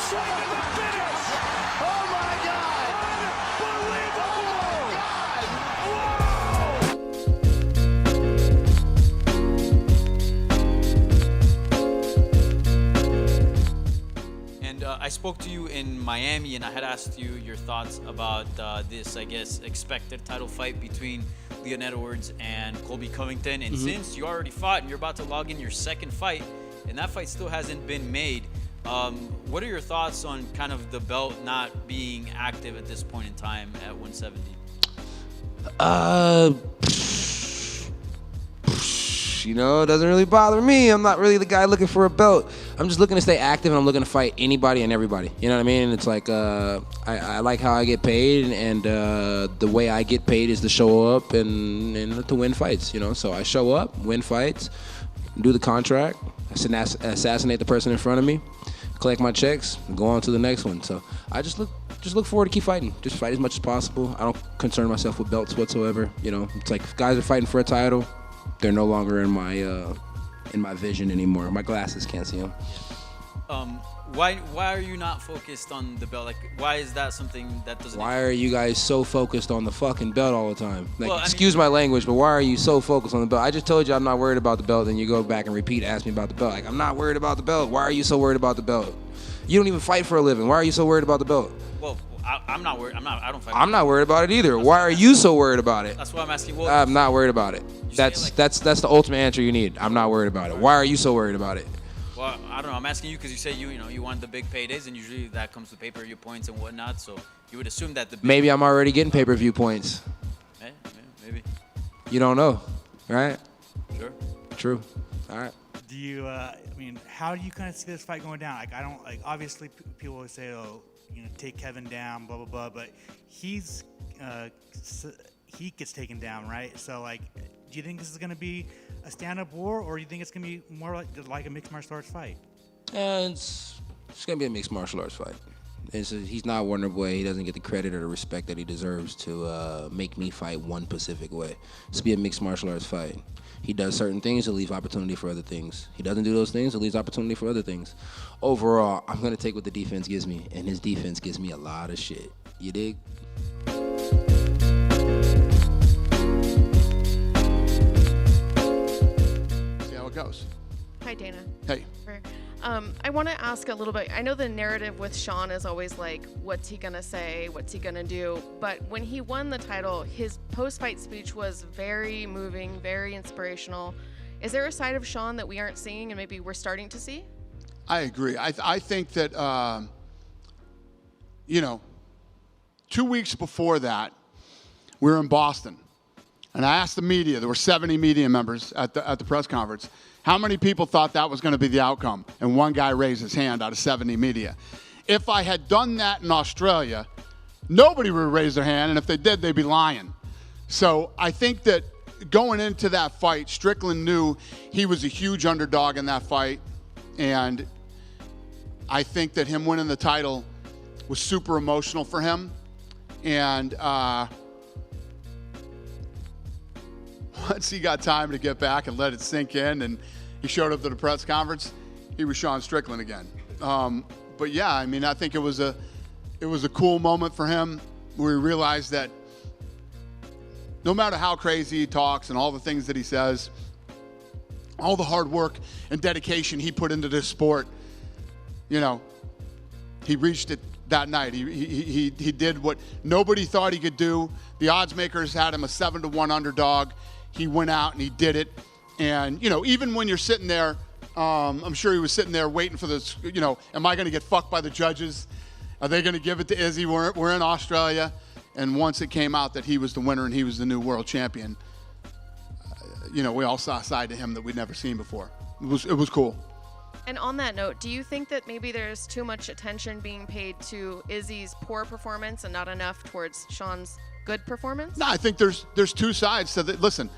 Straight to the finish. Oh my God! And I spoke to you in Miami, and I had asked you your thoughts about this, I guess, expected title fight between Leon Edwards and Colby Covington. And since you already fought and you're about to log in your second fight, and that fight still hasn't been made, what are your thoughts on kind of the belt not being active at this point in time at 170? You know, it doesn't really bother me. I'm not really the guy looking for a belt. I'm just looking to stay active, and I'm looking to fight anybody and everybody. You know what I mean? And it's like I like how I get paid, and the way I get paid is to show up and to win fights. You know, so I show up, win fights, do the contract, assassinate the person in front of me, collect my checks, and go on to the next one. So I just look forward to keep fighting. Just fight as much as possible. I don't concern myself with belts whatsoever. You know, it's like if guys are fighting for a title, they're no longer in my vision anymore. My glasses can't see them. Why are you not focused on the belt? Like, why is that something that doesn't? Why are you guys so focused on the fucking belt all the time? Like, Well, I excuse my language, but why are you so focused on the belt? I just told you I'm not worried about the belt, and you go back and repeat, ask me about the belt. Like, I'm not worried about the belt. Why are you so worried about the belt? You don't even fight for a living. Why are you so worried about the belt? Well, I'm not worried. I don't fight. I'm not worried about it either. Why are you so worried about it? That's why I'm asking. Well, I'm not worried about it. say That's the ultimate answer you need. I'm not worried about it. Why are you so worried about it? Well, I don't know. I'm asking you because you say you want the big paydays, and usually that comes with pay-per-view points and whatnot. So you would assume that the Maybe I'm already getting pay-per-view points. Maybe. You don't know, right? Sure. True. All right. Do you, how do you kind of see this fight going down? Like, obviously people always say, oh, take Kevin down, blah, blah, blah, but he gets taken down, right? So, like, do you think this is going to be a stand-up war, or do you think it's going to be more like a mixed martial arts fight? It's going to be a mixed martial arts fight. He's not Wonder Boy. He doesn't get the credit or the respect that he deserves to make me fight one specific way. It's be a mixed martial arts fight. He does certain things, it leaves opportunity for other things. He doesn't do those things, it leaves opportunity for other things. Overall, I'm going to take what the defense gives me, and his defense gives me a lot of shit. You dig? See how it goes. Hi, Dana. Hey. I want to ask a little bit. I know the narrative with Sean is always like, what's he going to say? What's he going to do? But when he won the title, his post-fight speech was very moving, very inspirational. Is there a side of Sean that we aren't seeing and maybe we're starting to see? I agree. I think that, 2 weeks before that, we were in Boston. And I asked the media, there were 70 media members at the press conference, how many people thought that was going to be the outcome? And one guy raised his hand out of 70 media. If I had done that in Australia, nobody would raise their hand, and if they did, they'd be lying. So I think that going into that fight, Strickland knew he was a huge underdog in that fight, and I think that him winning the title was super emotional for him. And once he got time to get back and let it sink in, and he showed up to the press conference, he was Sean Strickland again. But yeah, I think it was a cool moment for him where he realized that no matter how crazy he talks and all the things that he says, all the hard work and dedication he put into this sport, he reached it that night. He did what nobody thought he could do. The odds makers had him a 7-1 underdog. He went out and he did it. And, even when you're sitting there, I'm sure he was sitting there waiting for this, am I going to get fucked by the judges? Are they going to give it to Izzy? We're in Australia. And once it came out that he was the winner and he was the new world champion, we all saw a side to him that we'd never seen before. It was cool. And on that note, do you think that maybe there's too much attention being paid to Izzy's poor performance and not enough towards Sean's good performance? No, I think there's two sides to that. Listen,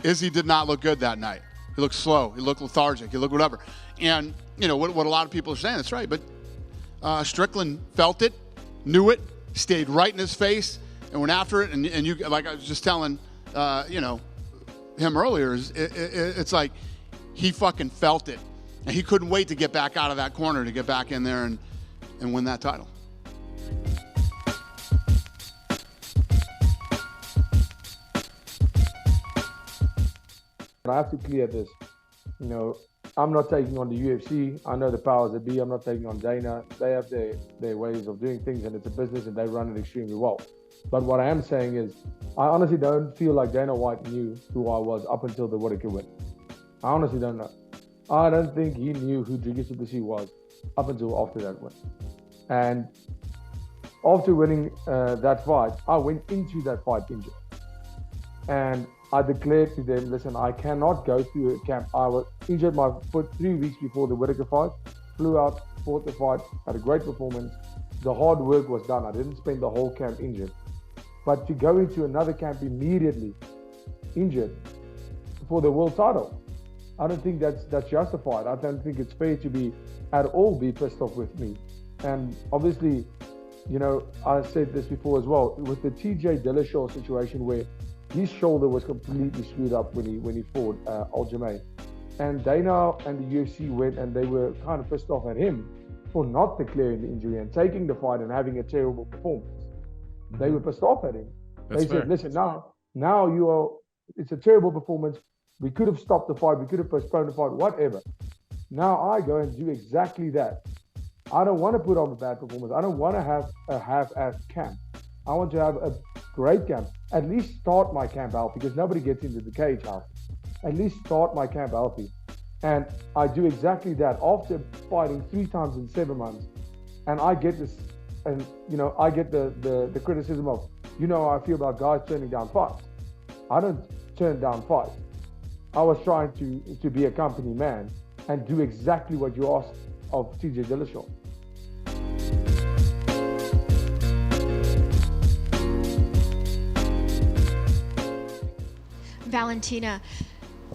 Izzy did not look good that night. He looked slow. He looked lethargic. He looked whatever. And, what a lot of people are saying, that's right. But Strickland felt it, knew it, stayed right in his face, and went after it. And you, like I was just telling, him earlier, it's like he fucking felt it. And he couldn't wait to get back out of that corner, to get back in there and and win that title. I have to clear this. You know, I'm not taking on the UFC. I know the powers that be. I'm not taking on Dana. They have their ways of doing things, and it's a business, and they run it extremely well. But what I am saying is, I honestly don't feel like Dana White knew who I was up until the Whittaker win. I honestly don't know. I don't think he knew who Dricus du Plessis was up until after that win. And after winning that fight, I went into that fight injured. And I declared to them, listen, I cannot go through a camp. I was injured my foot 3 weeks before the Whittaker fight, flew out, fought the fight, had a great performance. The hard work was done. I didn't spend the whole camp injured. But to go into another camp immediately injured for the world title, I don't think that's justified. I don't think it's fair to be at all be pissed off with me. And obviously, you know, I said this before as well, with the TJ Dillashaw situation where his shoulder was completely screwed up when he fought Aljamain. And Dana and the UFC went and they were kind of pissed off at him for not declaring the injury and taking the fight and having a terrible performance. They were pissed off at him. They said, listen, now you are, it's a terrible performance. We could have stopped the fight. We could have postponed the fight, whatever. Now I go and do exactly that. I don't want to put on a bad performance. I don't want to have a half-assed camp. I want to have a great camp. At least start my camp healthy, because nobody gets into the cage healthy. At least start my camp healthy. And I do exactly that after fighting 3 times in 7 months. And I get this, and you know, I get the criticism of, you know how I feel about guys turning down fights. I don't turn down fights. I was trying to be a company man and do exactly what you asked of TJ Dillashaw. Valentina,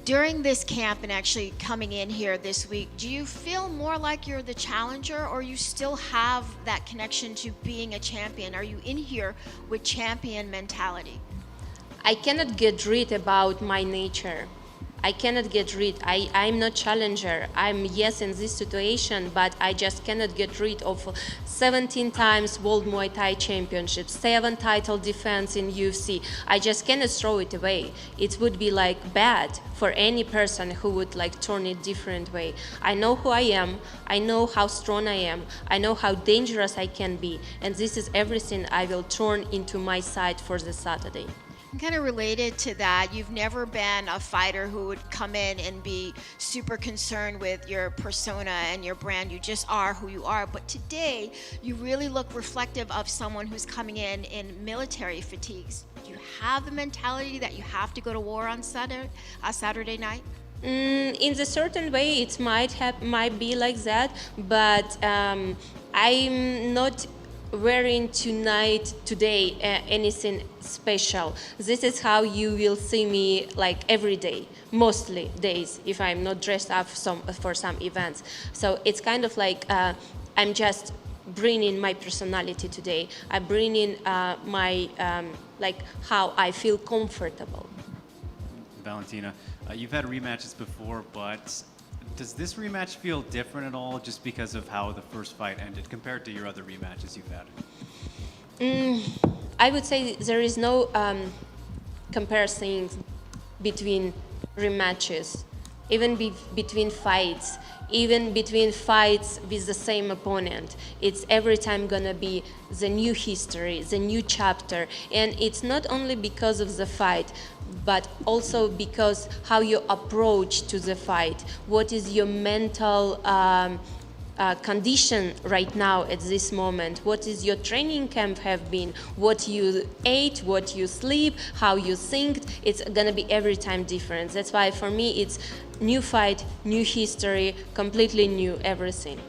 during this camp and actually coming in here this week, do you feel more like you're the challenger, or you still have that connection to being a champion? Are you in here with champion mentality? I cannot get rid about my nature. I cannot get rid. I'm not challenger. I'm yes in this situation, but I just cannot get rid of 17 times World Muay Thai Championship, 7 title defense in UFC. I just cannot throw it away. It would be like bad for any person who would like turn it different way. I know who I am. I know how strong I am. I know how dangerous I can be, and this is everything I will turn into my side for the Saturday. Kind of related to that, you've never been a fighter who would come in and be super concerned with your persona and your brand. You just are who you are. But today, you really look reflective of someone who's coming in military fatigues. Do you have the mentality that you have to go to war on Saturday night? In a certain way, it might be like that, but I'm not wearing today anything special. This is how you will see me like every day, mostly days, if I'm not dressed up for some events. So it's kind of like I'm just bringing my personality today. I bring in my like how I feel comfortable. Valentina, you've had rematches before, but does this rematch feel different at all just because of how the first fight ended compared to your other rematches you've had? I would say there is no comparison between rematches, even between fights, even between fights with the same opponent. It's every time gonna be the new history, the new chapter. And it's not only because of the fight, but also because how you approach to the fight. What is your mental condition right now at this moment? What is your training camp have been? What you ate, what you sleep, how you think? It's gonna be every time different. That's why for me it's new fight, new history, completely new everything.